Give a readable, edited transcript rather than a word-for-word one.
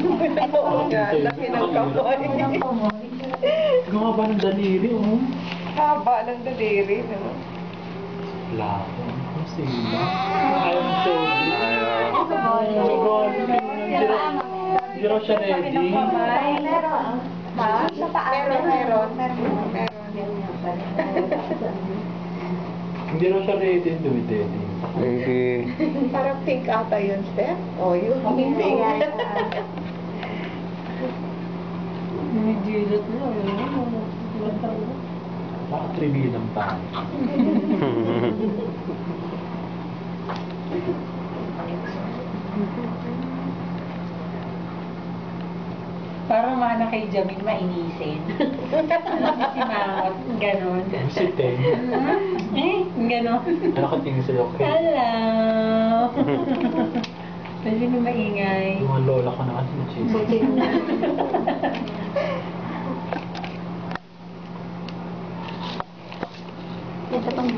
Oo nga, laki ng kamay. Gumaba ng daliri, oh. Haba ng daliri, no? Wala ko. Ang sila. Ayaw ng showbiz. Hindi raw siya ready. Meron. Ha? Sa paa? Meron. Hindi raw siya ready. Duwi-dedi. Hindi. Parang pink ata yun, Steph. O, yun. Pink. Nagilot na. Baka tribilang pa. Parang mga kay Jamin mainisin. Si Mangot, ganon. Si Ten. Ganon. Nakatingin sa'yo. Hello! Pwede na maingay. Yung mga lola ko na kasi na-chase. Ito pang